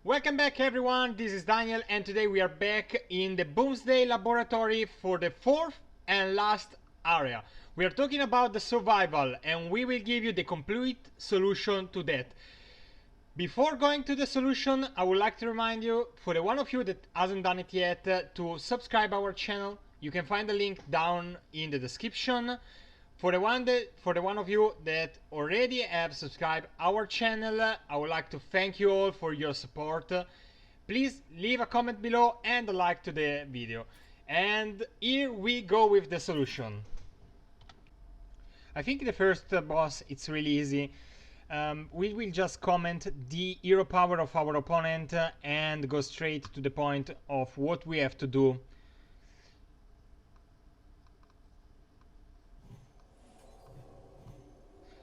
Welcome back everyone, this is Daniel and today we are back in the Boomsday laboratory for the fourth and last area. We are talking about the survival and we will give you the complete solution to that. Before going to the solution, I would like to remind you, for the one of you that hasn't done it yet, to subscribe our channel. You can find the link down in the description. For the one of you that already have subscribed our channel, I would like to thank you all for your support. Please leave a comment below and a like to the video. And here we go with the solution. I think the first boss, it's really easy. We will just comment the hero power of our opponent and go straight to the point of what we have to do.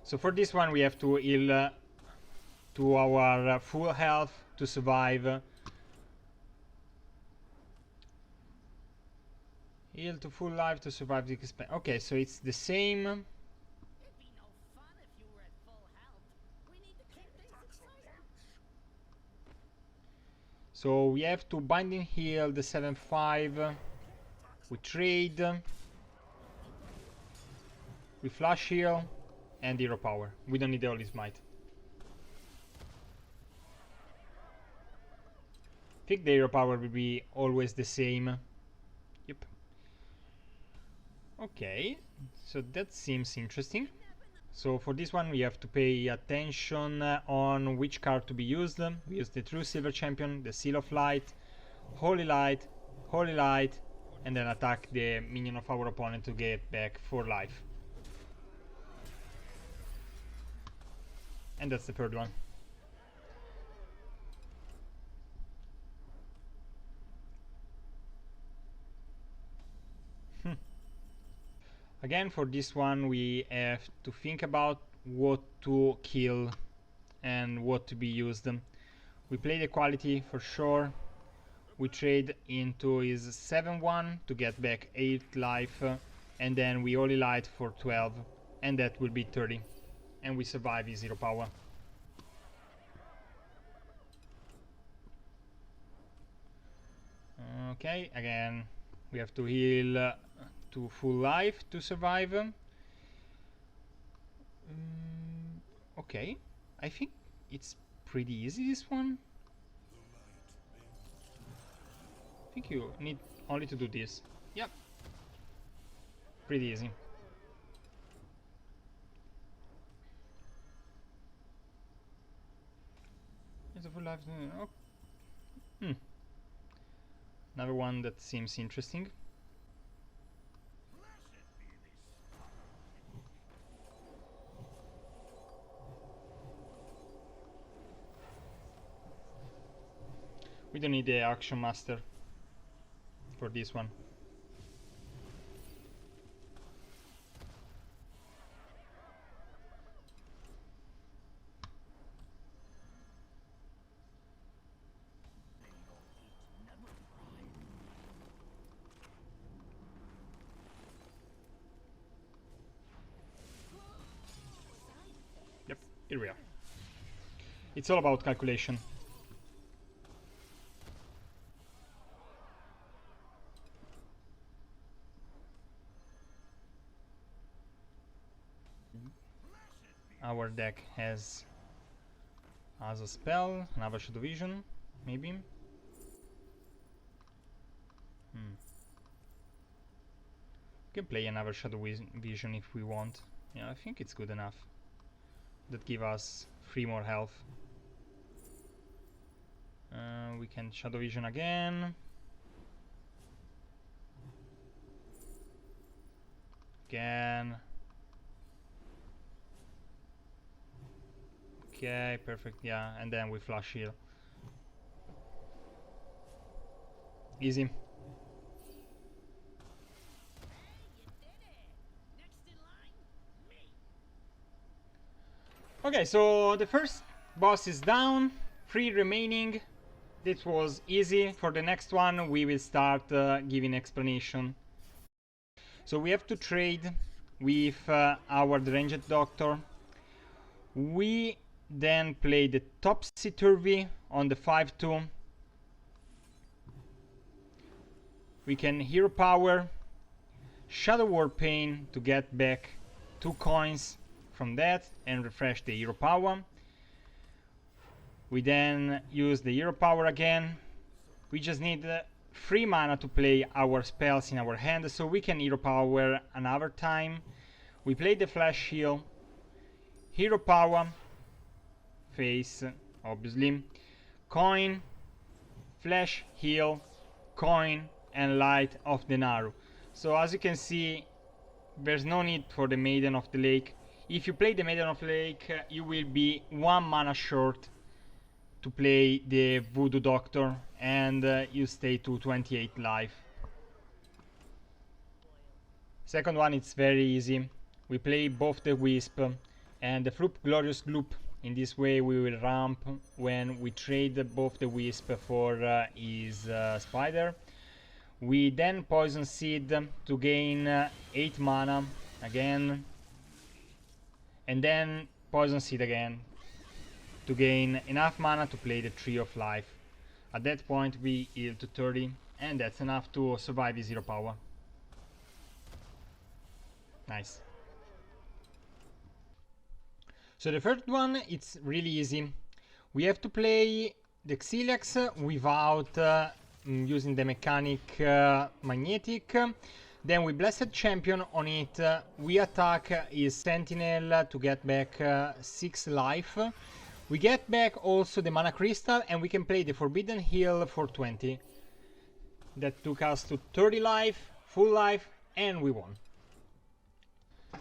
So for this one we have to heal to our full health to survive. Heal to full life to survive the expansion. Okay, so it's the same. So we have to bind and heal the 7-5. We trade. We flash heal. And hero power. We don't need all his might. I think the hero power will be always the same. Yep. Okay, so that seems interesting. So for this one we have to pay attention on which card to be used. We use the True Silver Champion, the Seal of Light, Holy Light, and then attack the minion of our opponent to get back 4 life. And that's the third one. Again, for this one we have to think about what to kill and what to be used. We play the quality for sure. We trade into his 7-1 to get back 8 life, and then we Holy Light for 12, and that will be 30. And we survive his 0 power. Okay, again we have to heal to full life to survive. Okay, I think it's pretty easy, this one. I think you need only to do this. Yep, pretty easy. It's a full life. Oh. Another one that seems interesting. We don't need the Action Master for this one. Yep, here we are. It's all about calculation. Our deck has as a spell, another Shadow Vision, maybe. We can play another Shadow Vision if we want. Yeah, I think it's good enough. That give us 3 more health. We can Shadow Vision again. Okay, perfect, yeah, and then we flash heal. Easy. Okay, so the first boss is down, 3 remaining. This was easy. For the next one we will start giving explanation. So we have to trade with our Ranged Doctor. We then play the topsy-turvy on the 5-2. We can hero power Shadow War Pain to get back 2 coins from that and refresh the hero power. We then use the hero power again. We just need 3 mana to play our spells in our hand, so we can hero power another time. We play the flash heal, hero power, face obviously, coin, flash heal, coin, and light of the Naru. So as you can see, there's no need for the Maiden of the Lake. If you play the Maiden of the Lake, you will be 1 mana short to play the Voodoo Doctor, and you stay to 28 life. Second one, it's very easy. We play both the Wisp and the Floop Glorious Gloop. In this way we will ramp when we trade both the Wisp for his Spider. We then Poison Seed to gain 8 mana again, and then Poison Seed again to gain enough mana to play the Tree of Life. At that point we heal to 30, and that's enough to survive his zero power. Nice. So the third one, it's really easy. We have to play the Xylax without using the mechanic Magnetic. Then we Blessed Champion on it. We attack his Sentinel to get back 6 life. We get back also the Mana Crystal, and we can play the Forbidden Heal for 20. That took us to 30 life, full life, and we won.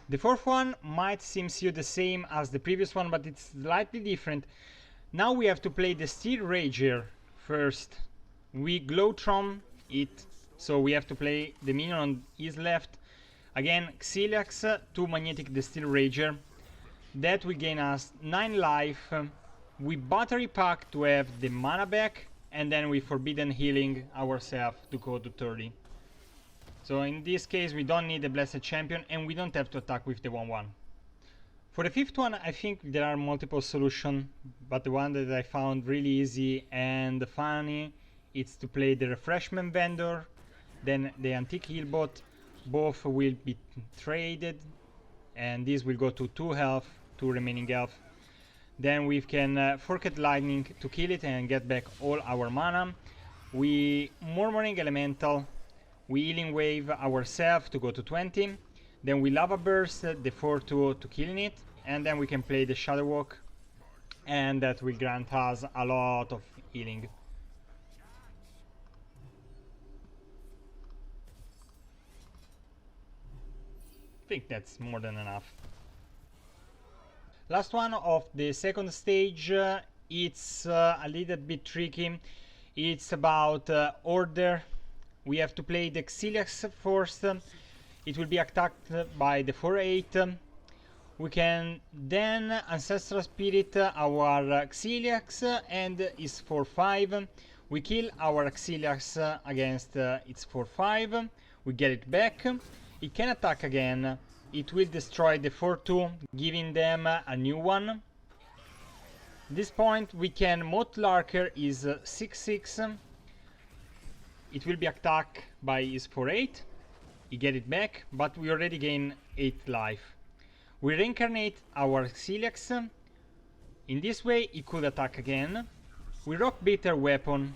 The fourth one might seem to you the same as the previous one, but it's slightly different. Now we have to play the Steel Rager first. We Glowtron it, so we have to play the minion on his left. Again, Xylax to Magnetic the Steel Rager. That will gain us 9 life. We Battery Pack to have the mana back, and then we Forbidden Healing ourselves to go to 30. So in this case we don't need the Blessed Champion, and we don't have to attack with the 1-1. For the fifth one, I think there are multiple solutions, but the one that I found really easy and funny, it's to play the Refreshment Vendor, then the Antique Healbot. Both will be traded, and this will go to 2 health, 2 remaining health. Then we can Forked Lightning to kill it and get back all our mana. We Murmuring Elemental. We Healing Wave ourselves to go to 20. Then we Lava Burst the 4-2 to killing it. And then we can play the Shadow Walk. And that will grant us a lot of healing. I think that's more than enough. Last one of the second stage, it's a little bit tricky. It's about order. We have to play the Xylax first. It will be attacked by the 4-8. We can then Ancestral Spirit our Xylax and its 4-5. We kill our Xylax against its 4-5. We get it back. It can attack again. It will destroy the 4-2, giving them a new one. At this point we can Mothlarker is 6-6. It will be attacked by his 4-8. You get it back, but we already gain 8 life. We reincarnate our Xylax. In this way it could attack again. We Rock Bitter Weapon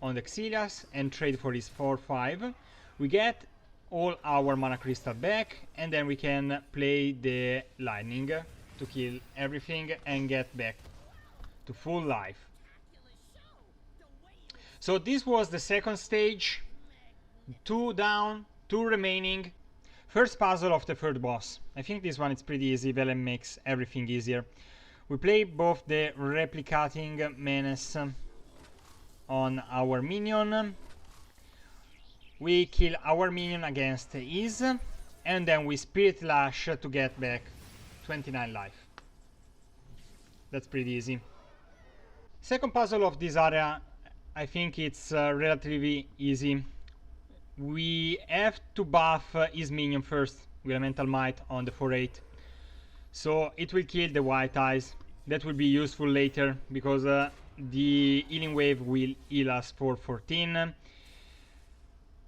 on the Xylax and trade for his 4-5. We get all our Mana Crystal back, and then we can play the Lightning to kill everything and get back to full life. So this was the second stage. 2 down, 2 remaining. First puzzle of the third boss. I think this one is pretty easy. Velen makes everything easier. We play both the Replicating Menace on our minion. We kill our minion against his, and then we Spirit Lash to get back 29 life. That's pretty easy. Second puzzle of this area, I think it's relatively easy. We have to buff his minion first with Elemental Might on the 4-8. So it will kill the White Eyes. that will be useful later because the healing wave will heal us for 14.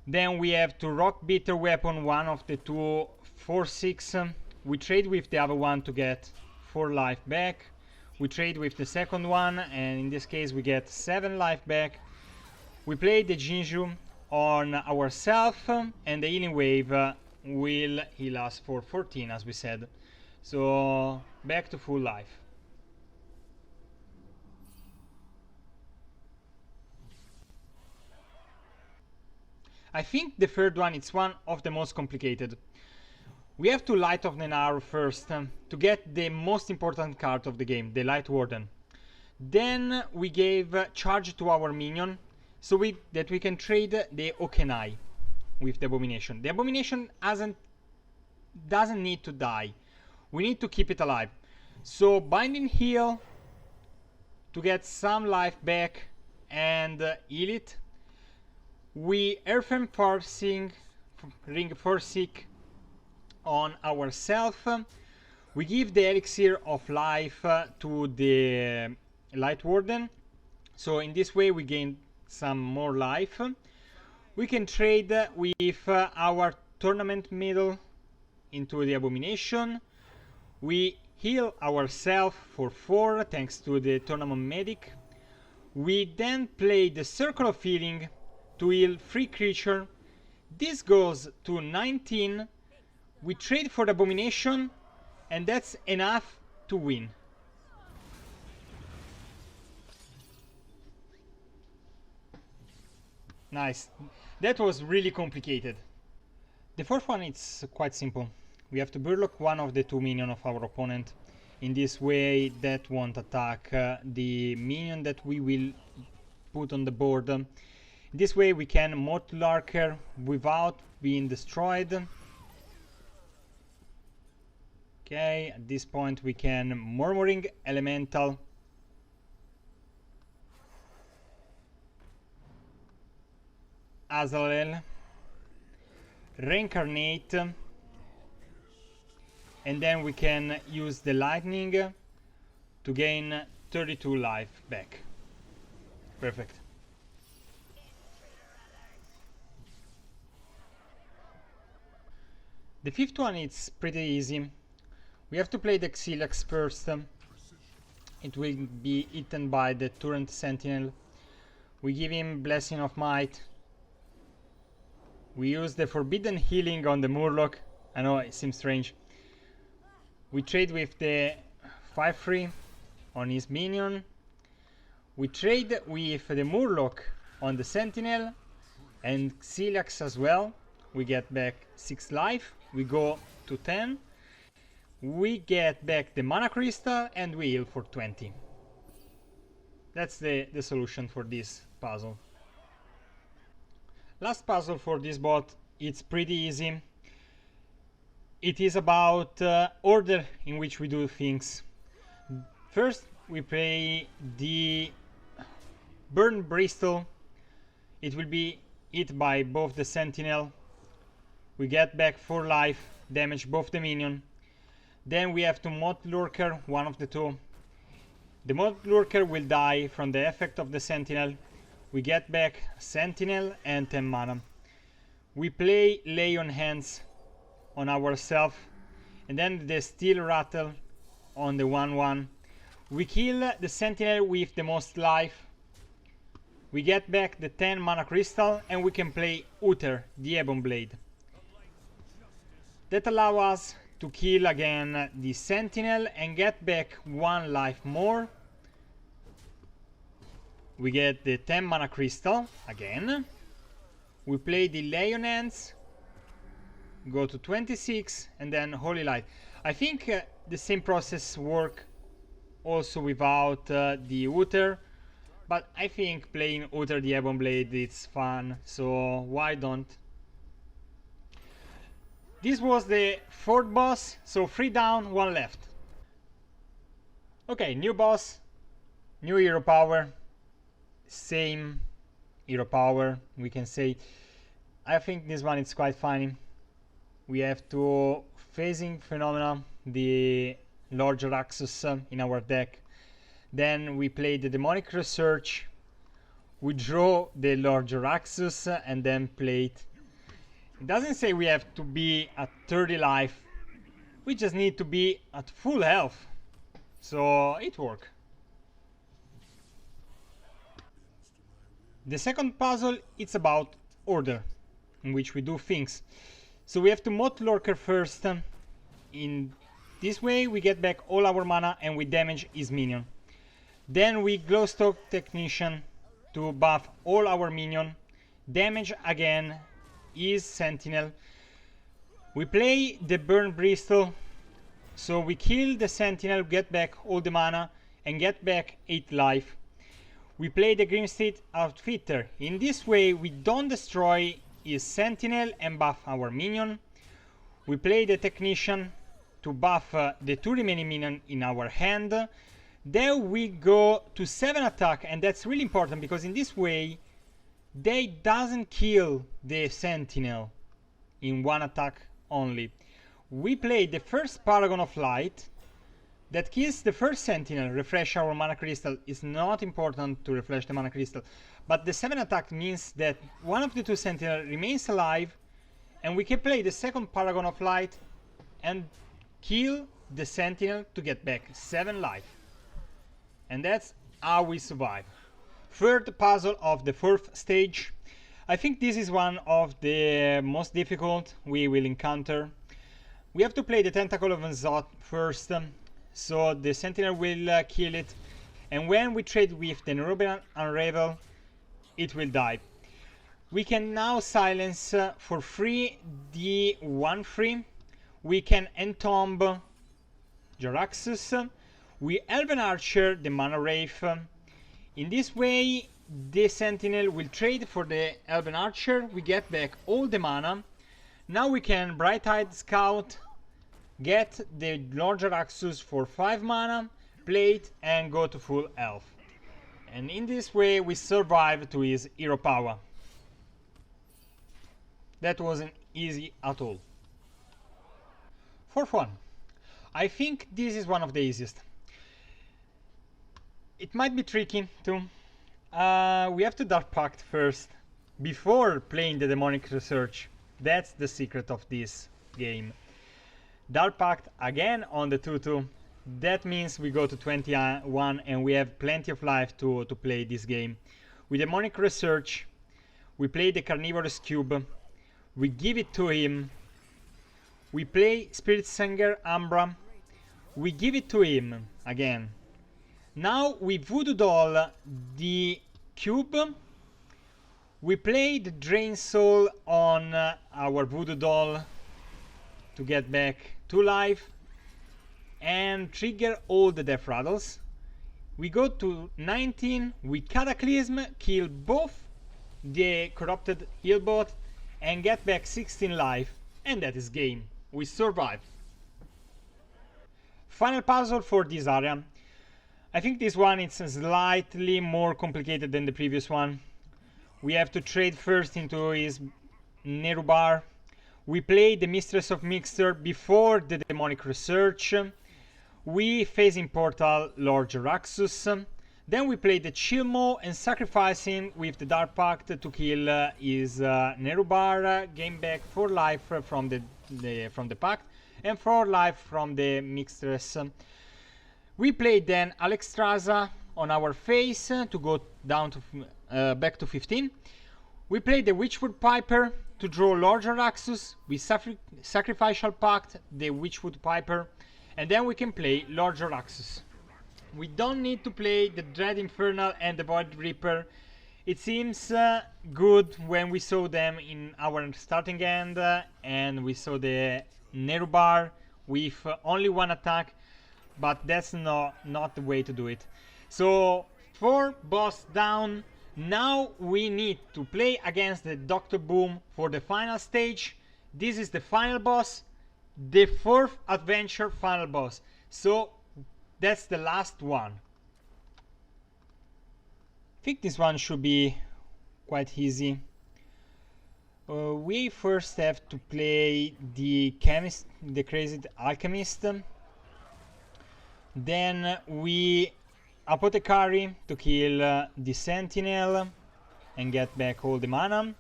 Then we have to rock bitter weapon, one of the two, 4/6. We trade with the other one to get 4 life back. We trade with the second one, and in this case we get 7 life back. We play the Jinju on ourselves, and the healing wave will heal us for 14, as we said. So back to full life. I think the third one is one of the most complicated. We have to Light of Nenar first to get the most important card of the game, the Light Warden. Then we gave charge to our minion so that we can trade the Okenai with the Abomination. The Abomination doesn't need to die. We need to keep it alive. So Binding Heal to get some life back and heal it. We Earthen Ring Forsaken on ourselves. We give the Elixir of Life to the Light Warden. So in this way we gain some more life. We can trade with our Tournament Medal into the Abomination. We heal ourselves for 4 thanks to the Tournament Medic. We then play the Circle of Healing to heal 3 creatures. This goes to 19. We trade for the Abomination, and that's enough to win. Nice. That was really complicated. The fourth one is quite simple. We have to Burlock one of the 2 minions of our opponent. In this way, that won't attack the minion that we will put on the board. This way we can Mothlarker without being destroyed. Okay, at this point we can Murmuring Elemental. Azrael. Reincarnate. And then we can use the Lightning to gain 32 life back. Perfect. The fifth one is pretty easy. We have to play the Xilax first. It will be eaten by the Turret Sentinel. We give him Blessing of Might. We use the Forbidden Healing on the Murloc. I know it seems strange. We trade with the 5/3 on his minion. We trade with the Murloc on the Sentinel and Xilax as well. We get back 6 life. We go to 10. We get back the Mana Crystal and we heal for 20. That's the solution for this puzzle. Last puzzle for this bot. It's pretty easy. It is about order in which we do things. First we play the Burn Bristol. It will be hit by both the Sentinel. We get back 4 life, damage both the minion. Then we have to Mothlarker one of the 2. The Mothlarker will die from the effect of the Sentinel. We get back Sentinel and 10 mana. We play Lay on Hands on ourselves, and then the Steel Rattle on the 1/1. We kill the Sentinel with the most life. We get back the 10 Mana Crystal, and we can play Uther, the Ebon Blade. That allows us to kill again the Sentinel and get back 1 life more. We get the 10 Mana Crystal again. We play the Lay on Hands, go to 26, and then Holy Light. I think the same process work also without the Uther, but I think playing Uther the Ebon Blade is fun, so why don't? This was the 4th boss, so 3 down, 1 left. Okay, new boss, new hero power, same hero power, we can say. I think this one is quite funny. We have to Phasing Phenomena, the Lord Raxus in our deck. Then we play the Demonic Research. We draw the Lord Jaraxxus and then play it. It doesn't say we have to be at 30 life. We just need to be at full health. So it worked. The second puzzle, it's about order, in which we do things. So we have to Moth Lurker first. In this way we get back all our mana and we damage his minion. Then we Glowstalk Technician to buff all our minion. Damage again his Sentinel. We play the Burn Bristle. So we kill the Sentinel, get back all the mana and get back 8 life. We play the Grimsteed Outfitter. In this way we don't destroy his Sentinel and buff our minion. We play the Technician to buff the 2 remaining minions in our hand. Then we go to 7 attack, and that's really important because in this way they doesn't kill the Sentinel in 1 attack only. We play the first Paragon of Light that kills the first Sentinel, refresh our mana crystal. It's not important to refresh the mana crystal, but the 7 attack means that one of the 2 Sentinel remains alive, and we can play the second Paragon of Light and kill the Sentinel to get back 7 life. And that's how we survive. Third puzzle of the 4th stage. I think this is one of the most difficult we will encounter. We have to play the Tentacle of Nzoth first. So the Sentinel will kill it, and when we trade with the Nerubian Unravel, it will die. We can now silence for free the 1/3. We can entomb Jaraxxus. We Elven Archer the Mana Wraith. In this way the Sentinel will trade for the Elven Archer. We get back all the mana. Now we can Bright-Eyed Scout, get the Lord Jaraxxus for 5 mana, play it and go to full health. And in this way we survive to his hero power. That wasn't easy at all. Fourth one. I think this is one of the easiest. It might be tricky too. We have to Dark Pact first before playing the Demonic Research. That's the secret of this game. Dark Pact again on the 2/2. That means we go to 21 and we have plenty of life to play this game. With Demonic Research, we play the Carnivorous Cube. We give it to him. We play Spirit Singer Umbra. We give it to him again. Now we Voodoo Doll the cube. We play the Drain Soul on our Voodoo Doll to get back 2 life and trigger all the Death Rattles. We go to 19, we Cataclysm, kill both the Corrupted Healbot and get back 16 life, and that is game. We survive. Final puzzle for this area. I think this one is slightly more complicated than the previous one. We have to trade first into his Nerubar. We play the Mistress of Mixture before the Demonic Research. We face in portal Lord Jaraxxus. Then we play the Chilmo and sacrifice him with the Dark Pact to kill his Nerubar, gain back 4 life from the pact and 4 life from the Mistress. We play then Alexstrasza on our face to go down to back to 15. We play the Witchwood Piper to draw Lord Jaraxxus. We Sacrificial Pact the Witchwood Piper, and then we can play Lord Jaraxxus. We don't need to play the Dread Infernal and the Void Reaper. It seems good when we saw them in our starting hand and we saw the Nerubar with only 1 attack, but that's not the way to do it. So 4 boss down. Now we need to play against the Dr. Boom for the final stage. This is the final boss, the 4th adventure final boss. So that's the last one. I think this one should be quite easy. We first have to play the Crazy Alchemist. Then we Apothecary to kill the Sentinel and get back all the mana.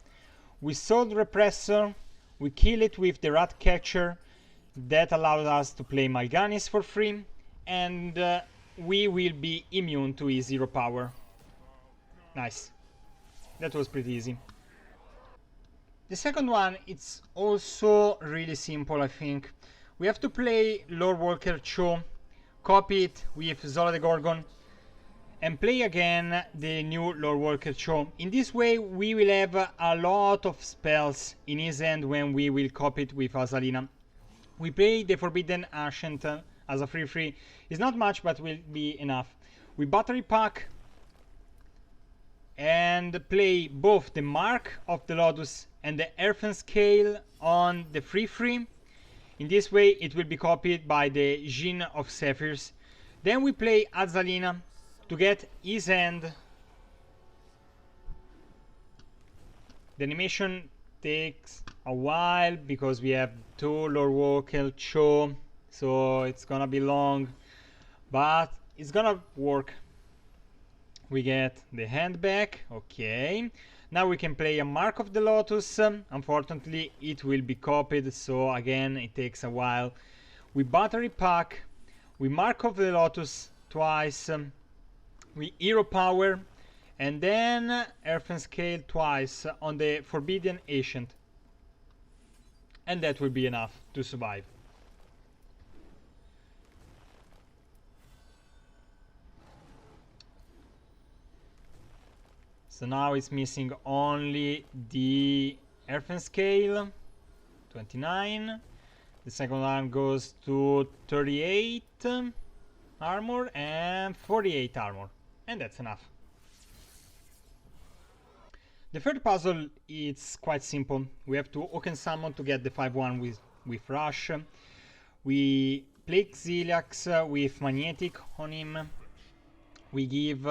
We Soul Repressor, we kill it with the Rat Catcher. That allows us to play Mal'Ganis for free, and we will be immune to his zero power. Nice. That was pretty easy. The second one, it's also really simple, I think. We have to play Lord Walker Cho, copy it with Zola the Gorgon, and play again the new Lord Walker Cho. In this way, we will have a lot of spells in his hand when we will copy it with Azalina. We play the Forbidden Ancient as a free. It's not much, but will be enough. We battery pack and play both the Mark of the Lotus and the Earthen Scale on the free. In this way, it will be copied by the Djinn of Zephyrs. Then we play Azalina to get his hand. The animation takes a while because we have two Lord Walker Cho, so it's gonna be long, but it's gonna work. We get the hand back. Okay, now we can play a Mark of the Lotus. Unfortunately, it will be copied, so again it takes a while. We battery pack, we Mark of the Lotus twice, we hero power, and then Earthen Scale twice on the Forbidden Ancient, and that will be enough to survive. So now it's missing only the Earthen Scale, 29. The second one goes to 38 armor and 48 armor, and that's enough. The third puzzle is quite simple. We have to Oaken Summon to get the 5-1 with Rush. We play Xiliax with Magnetic on him. We give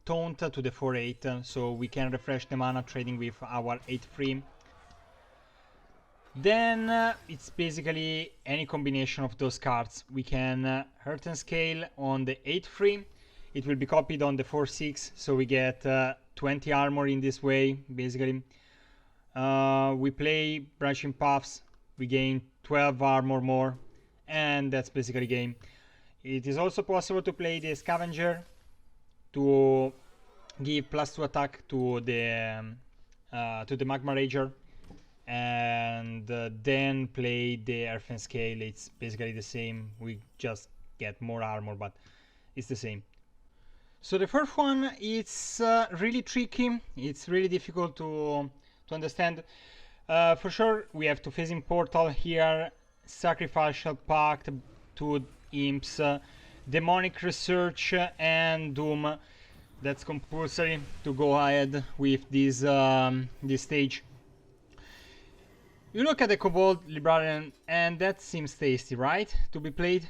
Taunt to the 4-8, so we can refresh the mana trading with our 8-3. Then it's basically any combination of those cards. We can Earthen Scale on the 8-3. It will be copied on the 4-6, so we get 20 armor in this way, basically. We play Branching Paths, we gain 12 armor more, and that's basically game. It is also possible to play the Scavenger to give +2 attack to the Magma Rager, and then play the Earthen Scale. It's basically the same, we just get more armor, but it's the same. So the first one, it's really tricky, it's really difficult to understand. For sure, we have to Phasing Portal here, Sacrificial Pact, 2 Imps, Demonic Research, and Doom. That's compulsory to go ahead with this stage. You look at the Kobold Librarian, and that seems tasty, right? To be played?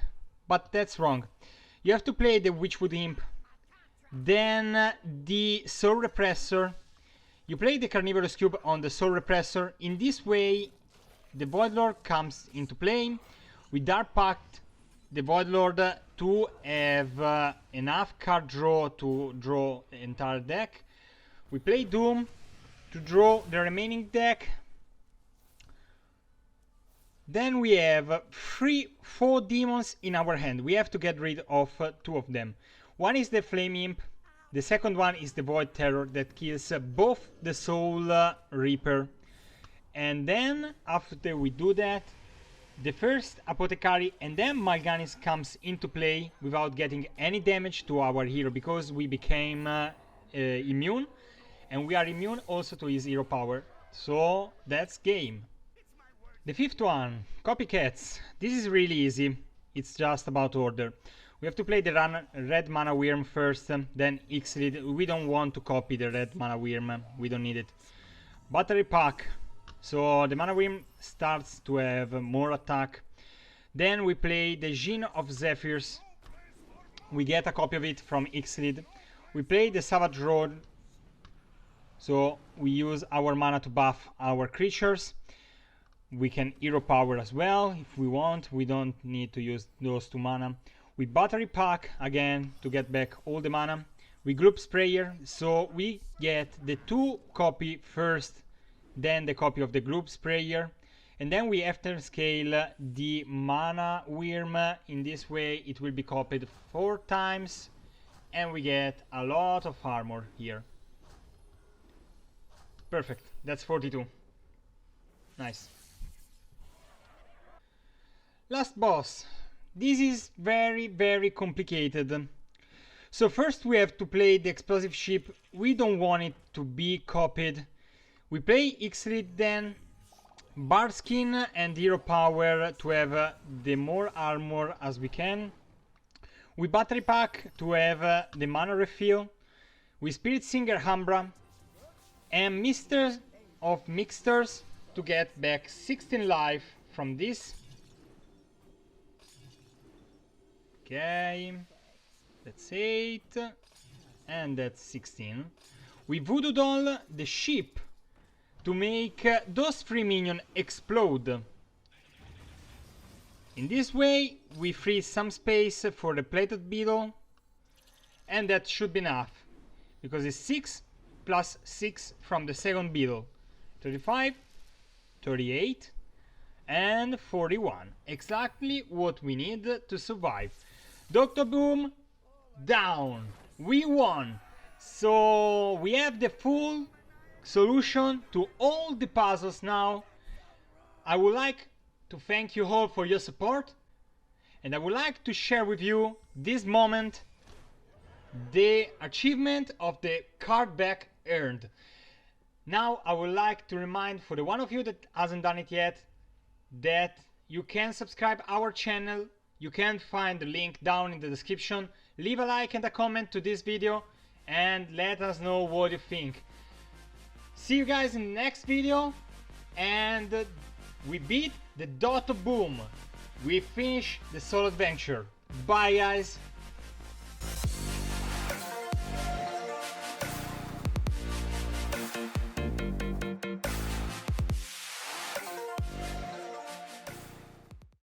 But that's wrong. You have to play the Witchwood Imp, then the Soul Repressor. You play the Carnivorous Cube on the Soul Repressor. In this way, the Voidlord comes into play. We Dark Pact the Voidlord to have enough card draw to draw the entire deck. We play Doom to draw the remaining deck. Then we have 4 demons in our hand. We have to get rid of 2 of them. One is the Flame Imp. The second one is the Void Terror that kills both the Soul Reaper. And then after we do that, the first Apothecary and then Mal'Ganis comes into play without getting any damage to our hero, because we became immune, and we are immune also to his hero power. So that's game. The fifth one, Copycats. This is really easy. It's just about order. We have to play the red mana Wyrm first, then Ixalit. We don't want to copy the red mana Wyrm, we don't need it. Battery pack. So the mana Wyrm starts to have more attack. Then we play the Djinn of Zephyrs. We get a copy of it from Ixalit. We play the Savage Road. So we use our mana to buff our creatures. We can hero power as well if we want. We don't need to use those 2 mana. We battery pack again to get back all the mana. We group sprayer, so we get the 2 copy first, then the copy of the group sprayer, and then we after scale the mana worm. In this way it will be copied 4 times, and we get a lot of armor here. Perfect, that's 42. Nice. Last boss. This is very complicated. So first we have to play the explosive ship. We don't want it to be copied. We play X-Ray, then Bard Skin and Hero Power to have the more armor as we can. We battery pack to have the mana refill. We Spirit Singer Hambra and Misters of Mixtures to get back 16 life from this. Okay, that's 8 and that's 16. We Voodoo Doll the ship to make those 3 minions explode. In this way we free some space for the Plated Beetle, and that should be enough because it's 6 plus 6 from the second beetle. 35, 38 and 41. Exactly what we need to survive. Dr. Boom down. We won. So we have the full solution to all the puzzles now. I would like to thank you all for your support, and I would like to share with you this moment, the achievement of the card back earned. Now I would like to remind for the one of you that hasn't done it yet that you can subscribe our channel. You can find the link down in the description. Leave a like and a comment to this video and let us know what you think. See you guys in the next video, and we beat the Dot Boom. We finish the solo adventure. Bye guys.